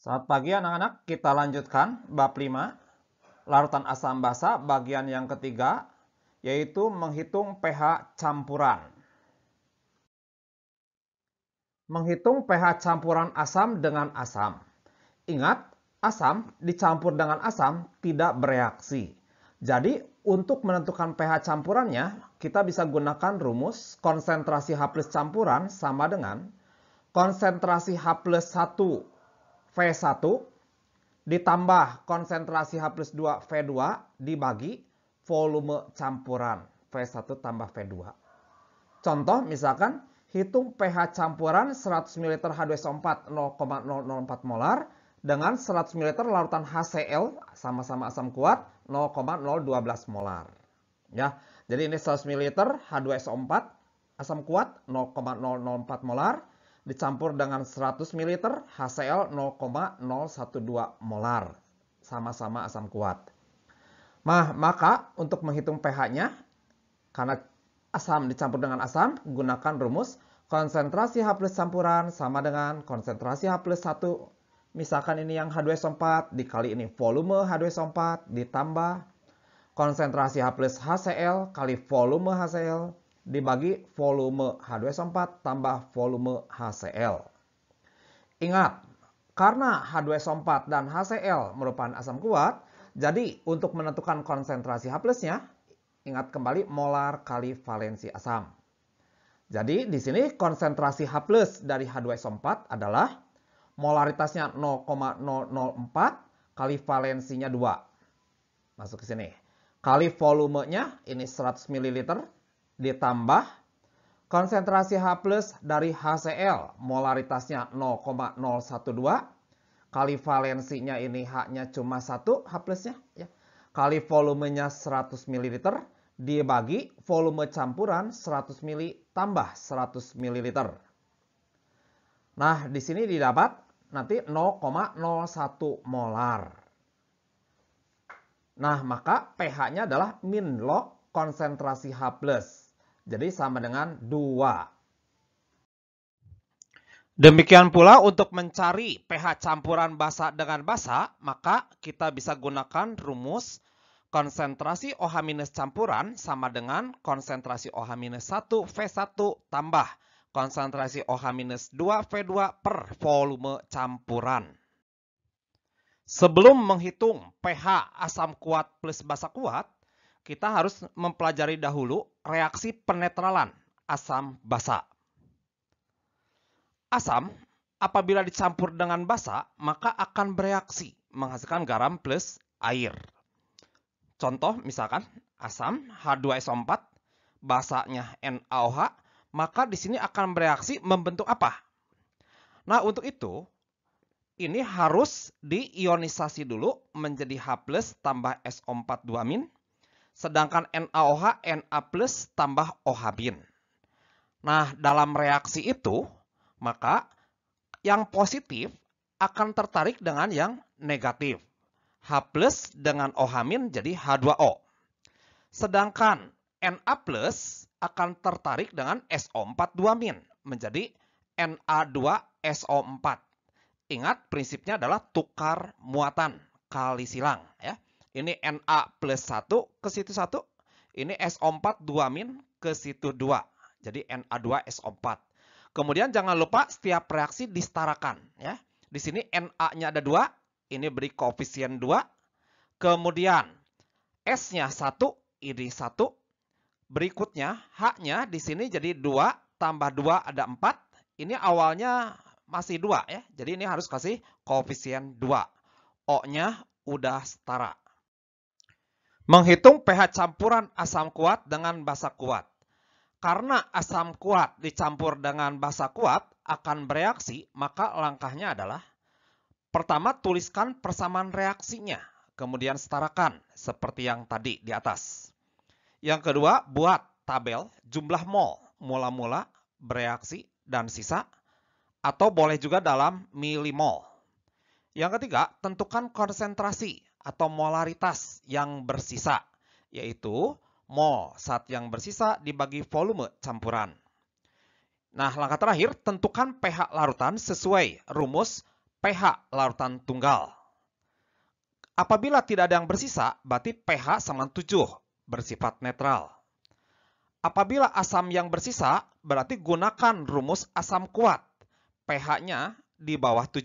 Selamat pagi anak-anak, kita lanjutkan bab 5, larutan asam basa bagian yang ketiga, yaitu menghitung pH campuran. Menghitung pH campuran asam dengan asam. Ingat, asam dicampur dengan asam tidak bereaksi. Jadi, untuk menentukan pH campurannya, kita bisa gunakan rumus konsentrasi H plus campuran sama dengan konsentrasi H plus 1 V1 ditambah konsentrasi H plus 2 V2 dibagi volume campuran V1 tambah V2. Contoh misalkan hitung pH campuran 100 ml H2SO4 0,004 molar dengan 100 ml larutan HCl sama-sama asam kuat 0,012 molar. Ya, jadi ini 100 ml H2SO4 asam kuat 0,004 molar dicampur dengan 100 ml HCl 0,012 molar. Sama-sama asam kuat. Nah, maka untuk menghitung pH-nya, karena asam dicampur dengan asam, gunakan rumus konsentrasi H plus campuran sama dengan konsentrasi H plus 1. Misalkan ini yang H2SO4 dikali ini volume H2SO4 ditambah konsentrasi H plus HCl kali volume HCl dibagi volume H2SO4 tambah volume HCl. Ingat, karena H2SO4 dan HCl merupakan asam kuat, jadi untuk menentukan konsentrasi H plusnya, ingat kembali molar kali valensi asam. Jadi di sini konsentrasi H plus dari H2SO4 adalah molaritasnya 0,004 kali valensinya 2. Masuk ke sini. Kali volumenya ini 100 ml ditambah konsentrasi H plus dari HCl molaritasnya 0,012 kali valensinya ini H-nya cuma 1 H plusnya ya. Kali volumenya 100 ml dibagi volume campuran 100 ml tambah 100 ml. Nah, di sini didapat nanti 0,01 molar. Nah, maka pH-nya adalah min log konsentrasi H+. Jadi sama dengan 2. Demikian pula untuk mencari pH campuran basa dengan basa, maka kita bisa gunakan rumus konsentrasi OH- campuran sama dengan konsentrasi OH-1 V1 tambah konsentrasi OH-2 V2 per volume campuran. Sebelum menghitung pH asam kuat plus basa kuat, kita harus mempelajari dahulu reaksi penetralan asam basa. Asam apabila dicampur dengan basa, maka akan bereaksi menghasilkan garam plus air. Contoh misalkan asam H2SO4, basanya NaOH, maka di sini akan bereaksi membentuk apa? Nah, untuk itu ini harus diionisasi dulu menjadi H plus tambah SO4 2-. Sedangkan NaOH Na plus tambah OH-. Nah, dalam reaksi itu, maka yang positif akan tertarik dengan yang negatif. H plus dengan OH- jadi H2O. Sedangkan Na plus akan tertarik dengan SO4 2- menjadi Na2SO4. Ingat, prinsipnya adalah tukar muatan kali silang. Ya. Ini Na plus 1 ke situ 1. Ini SO4 2- ke situ 2. Jadi Na2SO4. Kemudian jangan lupa setiap reaksi disetarakan. Ya. Di sini Na-nya ada 2. Ini beri koefisien 2. Kemudian S-nya 1. Ini 1. Berikutnya H-nya di sini jadi 2 tambah 2 ada 4. Ini awalnya masih 2 ya. Jadi ini harus kasih koefisien 2. O-nya udah setara. Menghitung pH campuran asam kuat dengan basa kuat. Karena asam kuat dicampur dengan basa kuat akan bereaksi, maka langkahnya adalah pertama tuliskan persamaan reaksinya, kemudian setarakan seperti yang tadi di atas. Yang kedua, buat tabel jumlah mol, mula-mula, bereaksi, dan sisa, atau boleh juga dalam milimol. Yang ketiga, tentukan konsentrasi atau molaritas yang bersisa, yaitu mol saat yang bersisa dibagi volume campuran. Nah, langkah terakhir, tentukan pH larutan sesuai rumus pH larutan tunggal. Apabila tidak ada yang bersisa, berarti pH sama 7, bersifat netral. Apabila asam yang bersisa, berarti gunakan rumus asam kuat. pH-nya di bawah 7.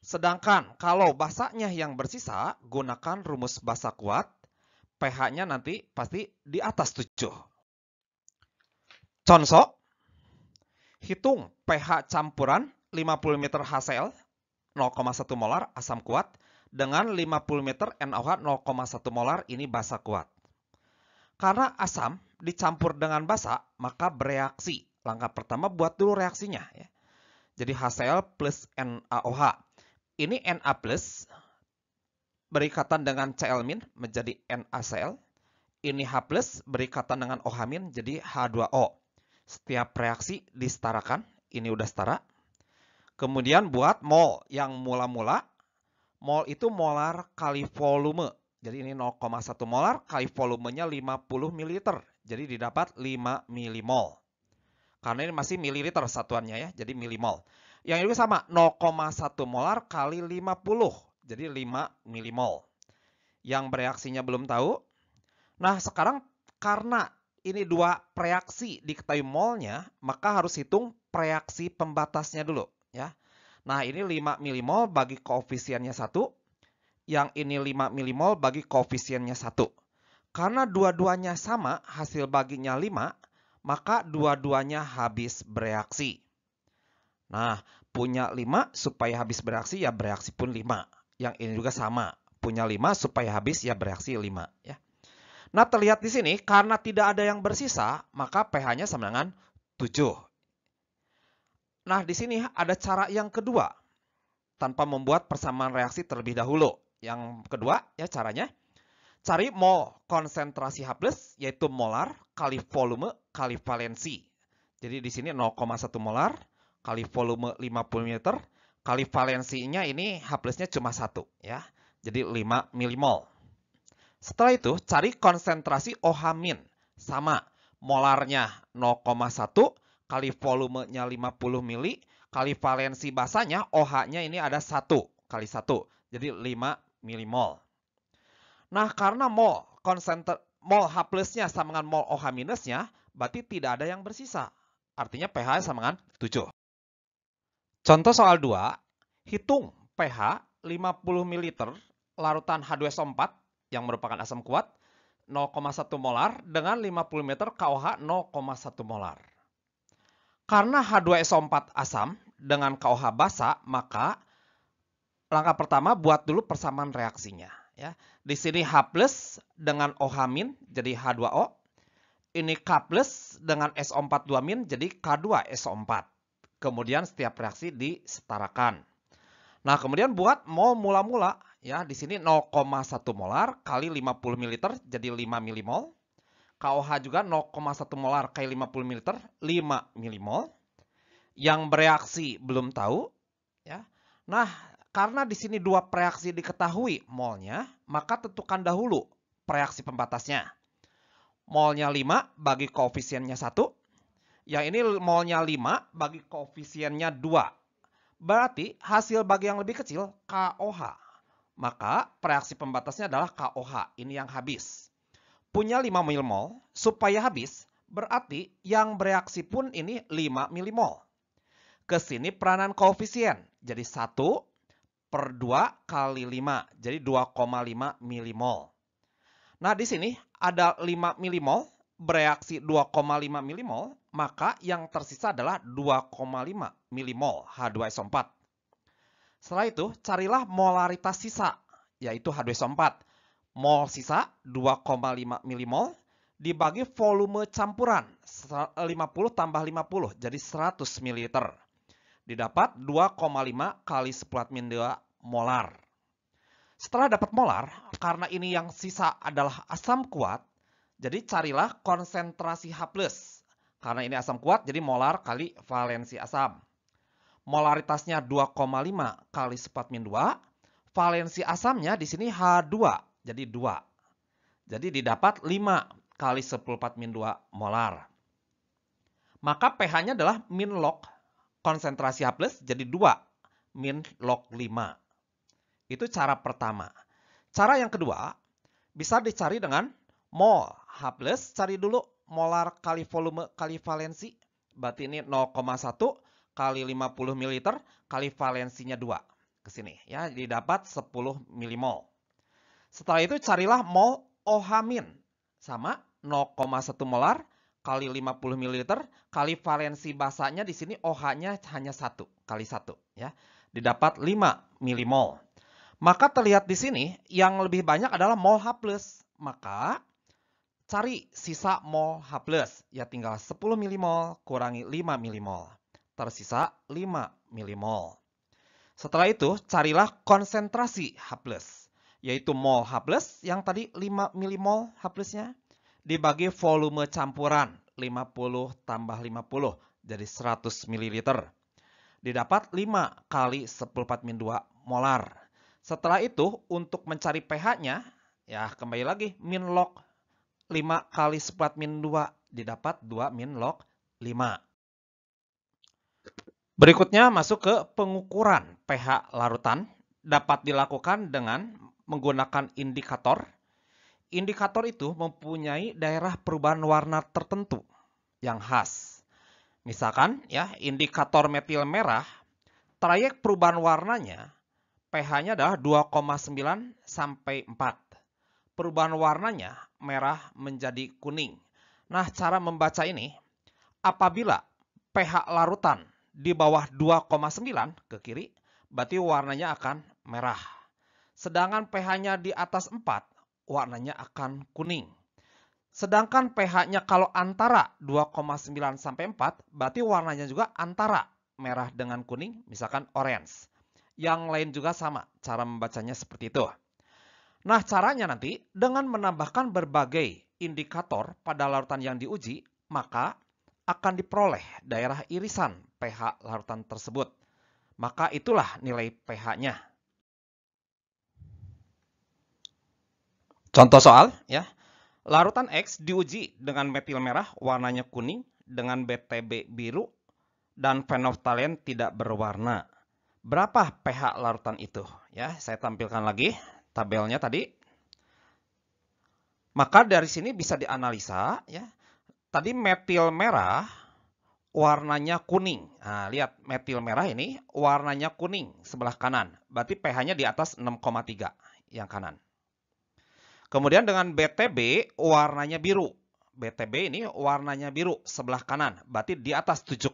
Sedangkan kalau basanya yang bersisa, gunakan rumus basa kuat. pH-nya nanti pasti di atas 7. Contoh, hitung pH campuran 50 liter HCl 0,1 molar asam kuat dengan 50 liter NaOH 0,1 molar ini basa kuat. Karena asam dicampur dengan basa, maka bereaksi. Langkah pertama buat dulu reaksinya. Ya. Jadi HCl plus NaOH. Ini Na plus berikatan dengan Cl- menjadi NaCl. Ini H plus berikatan dengan OH- jadi H2O. Setiap reaksi disetarakan. Ini udah setara. Kemudian buat mol yang mula-mula. Mol itu molar kali volume. Jadi ini 0,1 molar kali volumenya 50 ml. Jadi didapat 5 milimol. Karena ini masih mililiter satuannya ya, jadi milimol. Yang ini sama, 0,1 molar kali 50. Jadi 5 milimol. Yang bereaksinya belum tahu. Nah sekarang karena ini dua reaksi diketahui molnya, maka harus hitung reaksi pembatasnya dulu. Ya. Nah ini 5 milimol bagi koefisiennya 1. Yang ini 5 milimol bagi koefisiennya 1. Karena dua-duanya sama, hasil baginya 5, maka dua-duanya habis bereaksi. Nah, punya 5 supaya habis bereaksi, ya bereaksi pun 5. Yang ini juga sama, punya 5 supaya habis, ya bereaksi 5. Ya. Nah, terlihat di sini, karena tidak ada yang bersisa, maka pH-nya sama dengan 7. Nah, di sini ada cara yang kedua, tanpa membuat persamaan reaksi terlebih dahulu. Yang kedua, ya caranya, cari mol konsentrasi H+, yaitu molar kali volume kali valensi. Jadi di sini 0,1 molar kali volume 50 ml kali valensinya ini H+-nya cuma 1 ya. Jadi 5 milimol. Setelah itu cari konsentrasi OH- sama molarnya 0,1 kali volumenya 50 ml kali valensi basanya OH-nya ini ada 1 kali 1. Jadi 5 milimol. Nah, karena mol H+-nya sama dengan mol OH-nya, berarti tidak ada yang bersisa. Artinya pH sama dengan 7. Contoh soal 2, hitung pH 50 ml larutan H2SO4 yang merupakan asam kuat 0,1 molar dengan 50 ml KOH 0,1 molar. Karena H2SO4 asam dengan KOH basa, maka langkah pertama buat dulu persamaan reaksinya. Ya. Di sini H+ dengan OH- jadi H2O. Ini K+ dengan SO4 2- jadi K2SO4. Kemudian setiap reaksi disetarakan. Nah, kemudian buat mol mula-mula. Ya, di sini 0,1 molar kali 50 ml jadi 5 milimol. KOH juga 0,1 molar kali 50 ml 5 milimol. Yang bereaksi belum tahu. Ya. Nah, karena di sini dua reaksi diketahui molnya, maka tentukan dahulu reaksi pembatasnya. Molnya 5 bagi koefisiennya 1. Yang ini molnya 5 bagi koefisiennya 2. Berarti hasil bagi yang lebih kecil KOH. Maka reaksi pembatasnya adalah KOH. Ini yang habis. Punya 5 milimol. Supaya habis, berarti yang bereaksi pun ini 5 milimol. Kesini peranan koefisien. Jadi 1 per 2 kali 5. Jadi 2,5 milimol. Nah, di sini ada 5 milimol bereaksi 2,5 milimol, maka yang tersisa adalah 2,5 milimol H2SO4. Setelah itu, carilah molaritas sisa, yaitu H2SO4. Mol sisa 2,5 milimol dibagi volume campuran 50 tambah 50, jadi 100 ml. Didapat 2,5 kali 10⁻² molar. Setelah dapat molar, karena ini yang sisa adalah asam kuat, jadi carilah konsentrasi H+. Karena ini asam kuat, jadi molar kali valensi asam. Molaritasnya 2,5 kali 10⁻². Valensi asamnya di sini H2, jadi 2. Jadi didapat 5 kali 10⁻² molar. Maka pH-nya adalah min log konsentrasi H+, jadi 2 min log 5. Itu cara pertama. Cara yang kedua, bisa dicari dengan mol. H plus, cari dulu molar kali volume kali valensi. Berarti ini 0,1 kali 50 ml kali valensinya 2. Ke sini ya, didapat 10 milimol. Setelah itu carilah mol OH min. Sama 0,1 molar kali 50 ml kali valensi basanya di sini OH-nya hanya 1 kali 1 ya. Didapat 5 milimol. Maka terlihat di sini yang lebih banyak adalah mol H+. Maka cari sisa mol H+. Ya tinggal 10 milimol kurangi 5 milimol. Tersisa 5 milimol. Setelah itu carilah konsentrasi H+. Yaitu mol H+, yang tadi 5 milimol H+-nya. Dibagi volume campuran 50 tambah 50. Jadi 100 ml. Didapat 5 kali 10⁴ molar. Setelah itu, untuk mencari pH-nya, ya kembali lagi, min log 5 kali 10⁻², didapat 2 min log 5. Berikutnya masuk ke pengukuran pH larutan, dapat dilakukan dengan menggunakan indikator. Indikator itu mempunyai daerah perubahan warna tertentu yang khas. Misalkan, ya indikator metil merah, trayek perubahan warnanya, pH-nya adalah 2,9 sampai 4. Perubahan warnanya merah menjadi kuning. Nah, cara membaca ini, apabila pH larutan di bawah 2,9 ke kiri, berarti warnanya akan merah. Sedangkan pH-nya di atas 4, warnanya akan kuning. Sedangkan pH-nya kalau antara 2,9 sampai 4, berarti warnanya juga antara merah dengan kuning, misalkan orange. Yang lain juga sama, cara membacanya seperti itu. Nah, caranya nanti dengan menambahkan berbagai indikator pada larutan yang diuji, maka akan diperoleh daerah irisan pH larutan tersebut. Maka itulah nilai pH-nya. Contoh soal, ya. Larutan X diuji dengan metil merah warnanya kuning, dengan BTB biru, dan fenoftalen tidak berwarna. Berapa pH larutan itu? Ya, saya tampilkan lagi tabelnya tadi. Maka dari sini bisa dianalisa, ya. Tadi metil merah warnanya kuning. Nah, lihat metil merah ini warnanya kuning sebelah kanan. Berarti pH-nya di atas 6,3 yang kanan. Kemudian dengan BTB warnanya biru. BTB ini warnanya biru sebelah kanan. Berarti di atas 7,6.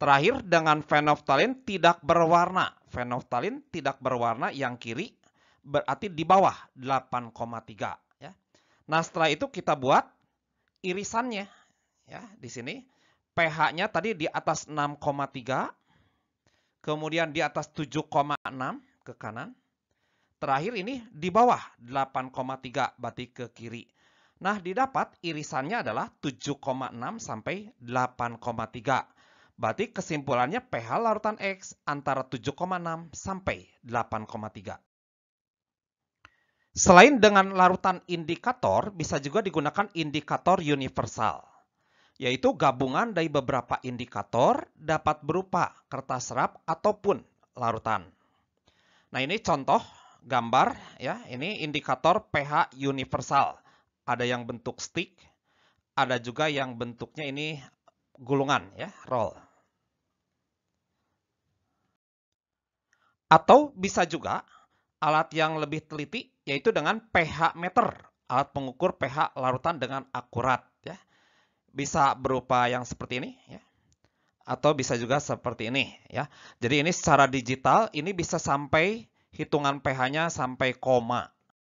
Terakhir dengan fenoftalin tidak berwarna. Fenoftalin tidak berwarna yang kiri berarti di bawah 8,3 ya. Nah, setelah itu kita buat irisannya ya. Di sini pH-nya tadi di atas 6,3, kemudian di atas 7,6 ke kanan. Terakhir ini di bawah 8,3 berarti ke kiri. Nah, didapat irisannya adalah 7,6 sampai 8,3. Berarti kesimpulannya pH larutan X antara 7,6 sampai 8,3. Selain dengan larutan indikator, bisa juga digunakan indikator universal. Yaitu gabungan dari beberapa indikator dapat berupa kertas serap ataupun larutan. Nah, ini contoh gambar ya, ini indikator pH universal. Ada yang bentuk stick, ada juga yang bentuknya ini gulungan ya, roll. Atau bisa juga alat yang lebih teliti yaitu dengan pH meter, alat pengukur pH larutan dengan akurat ya. Bisa berupa yang seperti ini ya. Atau bisa juga seperti ini ya. Jadi ini secara digital ini bisa sampai hitungan pH-nya sampai koma